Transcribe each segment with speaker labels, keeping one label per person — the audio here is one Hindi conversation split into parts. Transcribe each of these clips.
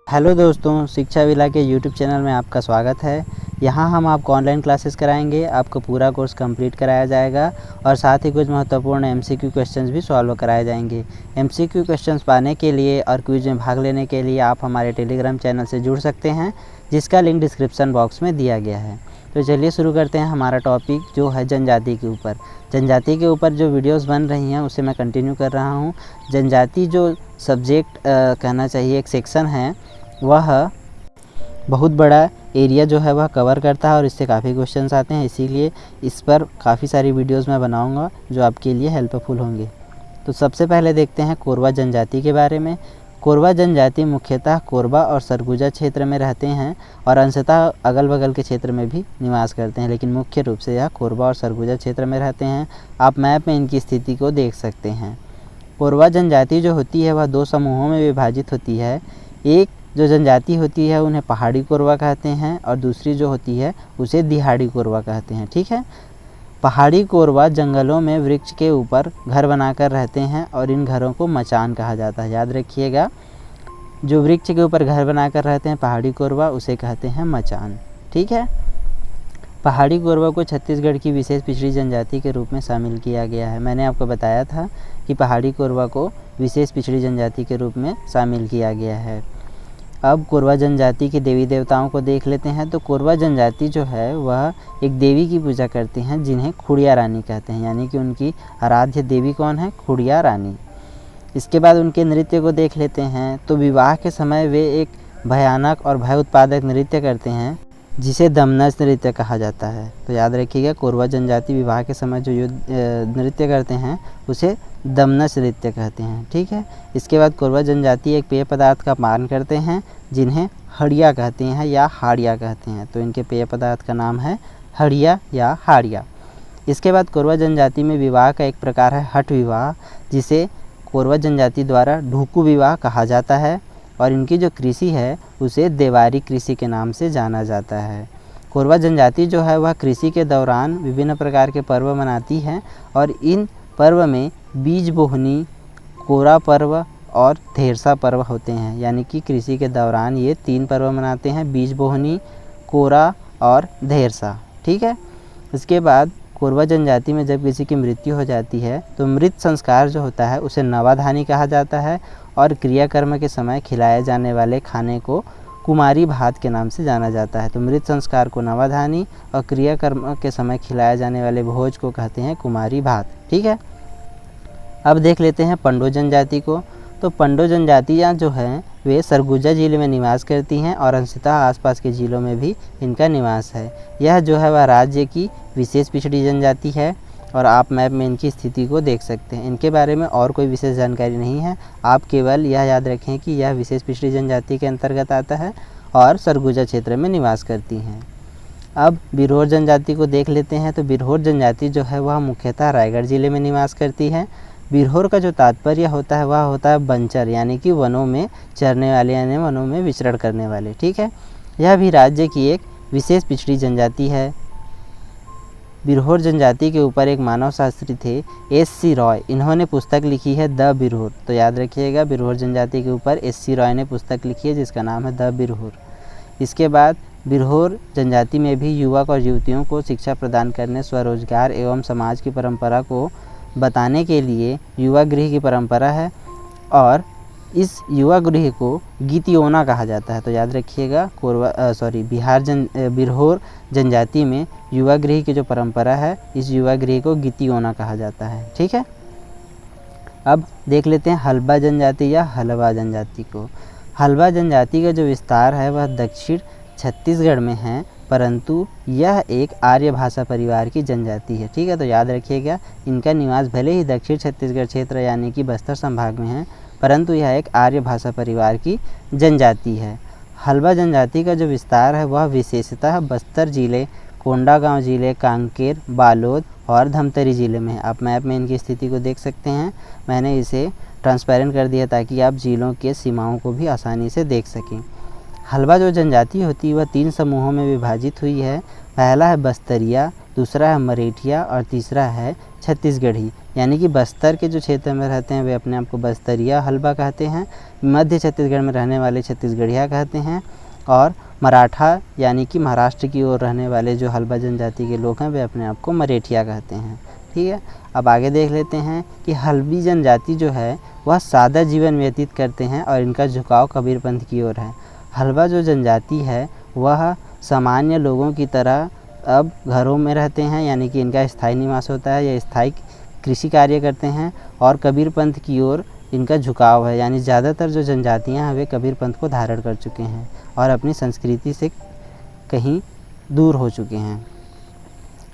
Speaker 1: हेलो दोस्तों, शिक्षा विला के यूट्यूब चैनल में आपका स्वागत है। यहाँ हम आपको ऑनलाइन क्लासेस कराएंगे, आपको पूरा कोर्स कंप्लीट कराया जाएगा और साथ ही कुछ महत्वपूर्ण एमसीक्यू क्वेश्चंस भी सॉल्व कराए जाएंगे। एमसीक्यू क्वेश्चंस पाने के लिए और क्विज में भाग लेने के लिए आप हमारे टेलीग्राम चैनल से जुड़ सकते हैं, जिसका लिंक डिस्क्रिप्शन बॉक्स में दिया गया है। तो चलिए शुरू करते हैं हमारा टॉपिक, जो है जनजाति के ऊपर। जनजाति के ऊपर जो वीडियोस बन रही हैं उसे मैं कंटिन्यू कर रहा हूँ। जनजाति जो सब्जेक्ट कहना चाहिए, एक सेक्शन है, वह बहुत बड़ा एरिया जो है वह कवर करता है और इससे काफ़ी क्वेश्चंस आते हैं, इसीलिए इस पर काफ़ी सारी वीडियोस मैं बनाऊंगा जो आपके लिए हेल्पफुल होंगे। तो सबसे पहले देखते हैं कोरवा जनजाति के बारे में। कोरवा जनजाति मुख्यतः कोरबा और सरगुजा क्षेत्र में रहते हैं और अंशतः अगल बगल के क्षेत्र में भी निवास करते हैं, लेकिन मुख्य रूप से यह कोरबा और सरगुजा क्षेत्र में रहते हैं। आप मैप में इनकी स्थिति को देख सकते हैं। कोरवा जनजाति जो होती है वह दो समूहों में विभाजित होती है। एक जो जनजाति होती है उन्हें पहाड़ी कोरवा कहते हैं और दूसरी जो होती है उसे दिहाड़ी कोरवा कहते हैं। ठीक है, पहाड़ी कोरवा जंगलों में वृक्ष के ऊपर घर बनाकर रहते हैं और इन घरों को मचान कहा जाता है। याद रखिएगा, जो वृक्ष के ऊपर घर बनाकर रहते हैं पहाड़ी कोरवा, उसे कहते हैं मचान। ठीक है, पहाड़ी कोरवा को छत्तीसगढ़ की विशेष पिछड़ी जनजाति के रूप में शामिल किया गया है। मैंने आपको बताया था कि पहाड़ी कोरवा को विशेष पिछड़ी जनजाति के रूप में शामिल किया गया है। अब कोरवा जनजाति के देवी देवताओं को देख लेते हैं। तो कोरवा जनजाति जो है वह एक देवी की पूजा करते हैं जिन्हें खुड़िया रानी कहते हैं, यानी कि उनकी आराध्य देवी कौन है? खुड़िया रानी। इसके बाद उनके नृत्य को देख लेते हैं। तो विवाह के समय वे एक भयानक और भय उत्पादक नृत्य करते हैं जिसे दमनच नृत्य कहा जाता है। तो याद रखिएगा, कोरवा जनजाति विवाह के समय जो नृत्य करते हैं उसे दमनच नृत्य कहते हैं। ठीक है, इसके बाद कोरवा जनजाति एक पेय पदार्थ का पान करते हैं जिन्हें हड़िया कहते हैं या हाड़िया कहते हैं। तो इनके पेय पदार्थ का नाम है हड़िया या हाड़िया। इसके बाद कोरवा जनजाति में विवाह का एक प्रकार है हठ विवाह, जिसे कोरवा जनजाति द्वारा ढुकू विवाह कहा जाता है और इनकी जो कृषि है उसे देवारी कृषि के नाम से जाना जाता है। कोरवा जनजाति जो है वह कृषि के दौरान विभिन्न प्रकार के पर्व मनाती है और इन पर्व में बीज बोहनी, कोरा पर्व और धेरसा पर्व होते हैं। यानी कि कृषि के दौरान ये 3 पर्व मनाते हैं, बीज बोहनी, कोरा और धेरसा। ठीक है, इसके बाद कोरवा जनजाति में जब किसी की मृत्यु हो जाती है तो मृत संस्कार जो होता है उसे नवाधानी कहा जाता है और क्रियाकर्म के समय खिलाए जाने वाले खाने को कुमारी भात के नाम से जाना जाता है। तो मृत संस्कार को नवाधानी और क्रियाकर्म के समय खिलाए जाने वाले भोज को कहते हैं कुमारी भात। ठीक है, अब देख लेते हैं पंडो जनजाति को। तो पंडो जनजातियाँ जो हैं वे सरगुजा जिले में निवास करती हैं और अंशतः आसपास के जिलों में भी इनका निवास है। यह जो है वह राज्य की विशेष पिछड़ी जनजाति है और आप मैप में इनकी स्थिति को देख सकते हैं। इनके बारे में और कोई विशेष जानकारी नहीं है, आप केवल यह याद रखें कि यह विशेष पिछड़ी जनजाति के अंतर्गत आता है और सरगुजा क्षेत्र में निवास करती हैं। अब बिरहोर जनजाति को देख लेते हैं। तो बिरहोर जनजाति जो है वह मुख्यतः रायगढ़ जिले में निवास करती है। बिरहोर का जो तात्पर्य होता है वह होता है बंचर, यानी कि वनों में चरने वाले, यानी वनों में विचरण करने वाले। ठीक है, यह भी राज्य की एक विशेष पिछड़ी जनजाति है। बिरहोर जनजाति के ऊपर एक मानव शास्त्री थे, एस.सी. रॉय। इन्होंने पुस्तक लिखी है द बिरहोर। तो याद रखिएगा, बिरहोर जनजाति के ऊपर एस.सी. रॉय ने पुस्तक लिखी है जिसका नाम है द बिरहोर। इसके बाद बिरहोर जनजाति में भी युवक और युवतियों को शिक्षा प्रदान करने, स्वरोजगार एवं समाज की परंपरा को बताने के लिए युवा गृह की परंपरा है और इस युवा गृह को गीतियोना कहा जाता है। तो याद रखिएगा, बिरहोर जनजाति में युवा गृह की जो परंपरा है, इस युवा गृह को गीतियोना कहा जाता है। ठीक है, अब देख लेते हैं हल्बा जनजाति या हलवा जनजाति को। हल्बा जनजाति का जो विस्तार है वह दक्षिण छत्तीसगढ़ में है, परंतु यह एक आर्य भाषा परिवार की जनजाति है। ठीक है, तो याद रखिएगा, इनका निवास भले ही दक्षिण छत्तीसगढ़ क्षेत्र यानी कि बस्तर संभाग में है, परंतु यह एक आर्य भाषा परिवार की जनजाति है। हल्बा जनजाति का जो विस्तार है वह विशेषतः बस्तर जिले, कोंडागांव जिले, कांकेर, बालोद और धमतरी जिले में है। आप मैप में इनकी स्थिति को देख सकते हैं। मैंने इसे ट्रांसपेरेंट कर दिया ताकि आप जिलों के सीमाओं को भी आसानी से देख सकें। हल्बा जो जनजाति होती है वह 3 समूहों में विभाजित हुई है। पहला है बस्तरिया, दूसरा है मरेठिया और तीसरा है छत्तीसगढ़ी। यानी कि बस्तर के जो क्षेत्र में रहते हैं वे अपने आप को बस्तरिया हल्बा कहते हैं, मध्य छत्तीसगढ़ में रहने वाले छत्तीसगढ़िया कहते हैं, और मराठा यानी कि महाराष्ट्र की ओर रहने वाले जो हल्बा जनजाति के लोग हैं वे अपने आप को मरेठिया कहते हैं। ठीक है, अब आगे देख लेते हैं कि हल्बी जनजाति जो है वह सादा जीवन व्यतीत करते हैं और इनका झुकाव कबीरपंथ की ओर है। हल्बा जो जनजाति है वह सामान्य लोगों की तरह अब घरों में रहते हैं, यानी कि इनका स्थायी निवास होता है या स्थायी कृषि कार्य करते हैं, और कबीरपंथ की ओर इनका झुकाव है। यानी ज़्यादातर जो जनजातियां हैं वे कबीरपंथ को धारण कर चुके हैं और अपनी संस्कृति से कहीं दूर हो चुके हैं।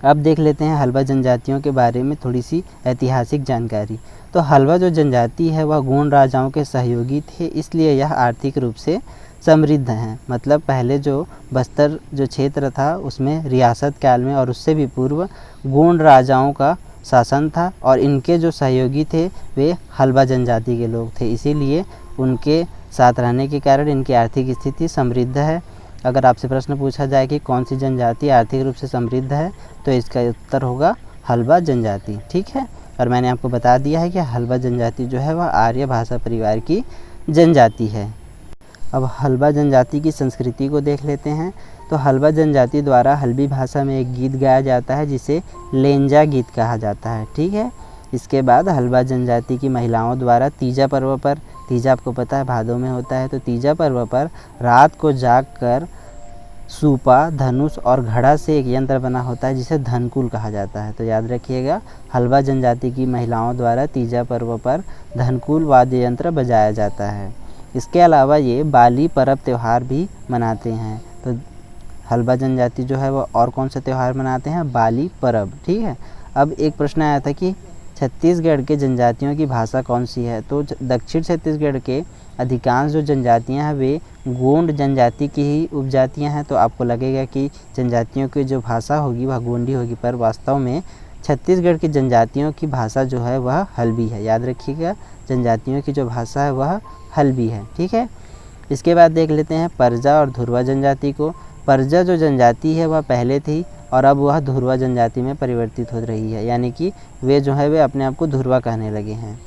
Speaker 1: अब देख लेते हैं हल्बा जनजातियों के बारे में थोड़ी सी ऐतिहासिक जानकारी। तो हल्बा जो जनजाति है वह गोंड राजाओं के सहयोगी थे, इसलिए यह आर्थिक रूप से समृद्ध हैं। मतलब पहले जो बस्तर जो क्षेत्र था उसमें रियासत काल में और उससे भी पूर्व गोंड राजाओं का शासन था, और इनके जो सहयोगी थे वे हल्बा जनजाति के लोग थे, इसीलिए उनके साथ रहने के कारण इनकी आर्थिक स्थिति समृद्ध है। अगर आपसे प्रश्न पूछा जाए कि कौन सी जनजाति आर्थिक रूप से समृद्ध है तो इसका उत्तर होगा हल्बा जनजाति। ठीक है, और मैंने आपको बता दिया है कि हल्बा जनजाति जो है वह आर्य भाषा परिवार की जनजाति है। अब हल्बा जनजाति की संस्कृति को देख लेते हैं। तो हल्बा जनजाति द्वारा हल्बी भाषा में एक गीत गाया जाता है जिसे लेंजा गीत कहा जाता है। ठीक है, इसके बाद हल्बा जनजाति की महिलाओं द्वारा तीजा पर्व पर, तीजा आपको पता है भादों में होता है, तो तीजा पर्व पर रात को जाग कर सूपा, धनुष और घड़ा से एक यंत्र बना होता है जिसे धनकुल कहा जाता है। तो याद रखिएगा, हल्बा जनजाति की महिलाओं द्वारा तीजा पर्व पर धनकुल वाद्य यंत्र बजाया जाता है। इसके अलावा ये बाली पर्व त्यौहार भी मनाते हैं। तो हल्बा जनजाति जो है वो और कौन से त्यौहार मनाते हैं? बाली पर्व। ठीक है, अब एक प्रश्न आया था कि छत्तीसगढ़ के जनजातियों की भाषा कौन सी है? तो दक्षिण छत्तीसगढ़ के अधिकांश जो जनजातियां हैं वे गोंड जनजाति की ही उपजातियां हैं। तो आपको लगेगा कि जनजातियों की जो भाषा होगी वह गोंडी होगी, पर वास्तव में छत्तीसगढ़ की जनजातियों की भाषा जो है वह हल्बी है। याद रखिएगा, जनजातियों की जो भाषा है वह हल्बी है। ठीक है, इसके बाद देख लेते हैं परजा और धुरवा जनजाति को। परजा जो जनजाति है वह पहले थी और अब वह धुरवा जनजाति में परिवर्तित हो रही है, यानी कि वे जो है वे अपने आप को धुरवा कहने लगे हैं।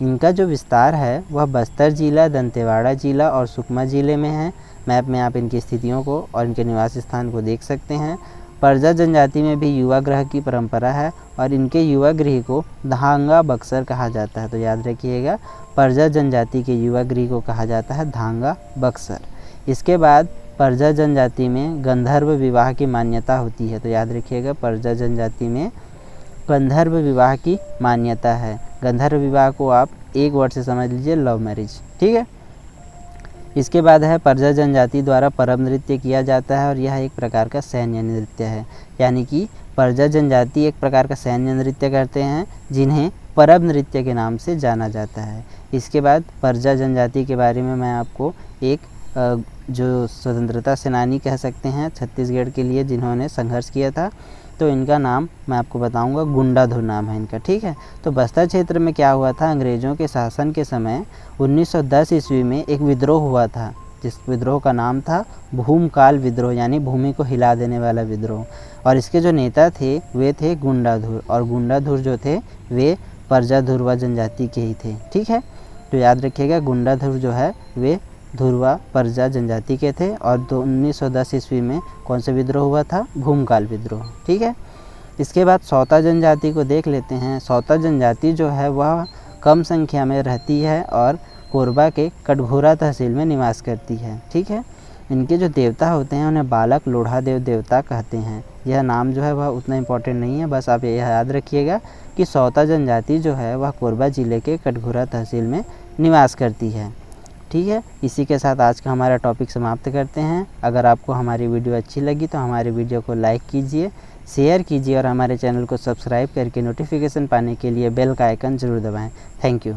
Speaker 1: इनका जो विस्तार है वह बस्तर जिला, दंतेवाड़ा जिला और सुकमा जिले में है। मैप में आप इनकी स्थितियों को और इनके निवास स्थान को देख सकते हैं। परजा जनजाति में भी युवा गृह की परंपरा है और इनके युवा गृह को धांगा बक्सर कहा जाता है। तो याद रखिएगा, परजा जनजाति के युवा गृह को कहा जाता है धांगा बक्सर। इसके बाद परजा जनजाति में गंधर्व विवाह की मान्यता होती है। तो याद रखिएगा, परजा जनजाति में गंधर्व विवाह की मान्यता है। गंधर्व विवाह को आप एक वर्ड से समझ लीजिए, लव मैरिज। ठीक है, इसके बाद है परजा जनजाति द्वारा परब नृत्य किया जाता है और यह एक प्रकार का सैन्य नृत्य है। यानी कि परजा जनजाति एक प्रकार का सैन्य नृत्य करते हैं जिन्हें परब नृत्य के नाम से जाना जाता है। इसके बाद परजा जनजाति के बारे में मैं आपको एक जो स्वतंत्रता सेनानी कह सकते हैं छत्तीसगढ़ के लिए जिन्होंने संघर्ष किया था, तो इनका नाम मैं आपको बताऊंगा, गुंडाधुर नाम है इनका। ठीक है, तो बस्तर क्षेत्र में क्या हुआ था, अंग्रेज़ों के शासन के समय 1910 ईस्वी में एक विद्रोह हुआ था, जिस विद्रोह का नाम था भूमकाल विद्रोह, यानी भूमि को हिला देने वाला विद्रोह। और इसके जो नेता थे वे थे गुंडाधुर, और गुंडाधुर जो थे वे परजा धुरवा जनजाति के ही थे। ठीक है, तो याद रखिएगा, गुंडाधुर जो है वे धुरवा परजा जनजाति के थे। और 1910 ईस्वी में कौन सा विद्रोह हुआ था? भूमकाल विद्रोह। ठीक है, इसके बाद सौता जनजाति को देख लेते हैं। सौता जनजाति जो है वह कम संख्या में रहती है और कोरबा के कटघोरा तहसील में निवास करती है। ठीक है, इनके जो देवता होते हैं उन्हें बालक लोढ़ा देव देवता कहते हैं। यह नाम जो है वह उतना इम्पोर्टेंट नहीं है, बस आप यह याद रखिएगा कि सौता जनजाति जो है वह कोरबा ज़िले के कटघोरा तहसील में निवास करती है। ठीक है, इसी के साथ आज का हमारा टॉपिक समाप्त करते हैं। अगर आपको हमारी वीडियो अच्छी लगी तो हमारे वीडियो को लाइक कीजिए, शेयर कीजिए और हमारे चैनल को सब्सक्राइब करके नोटिफिकेशन पाने के लिए बेल का आइकन ज़रूर दबाएं। Thank you.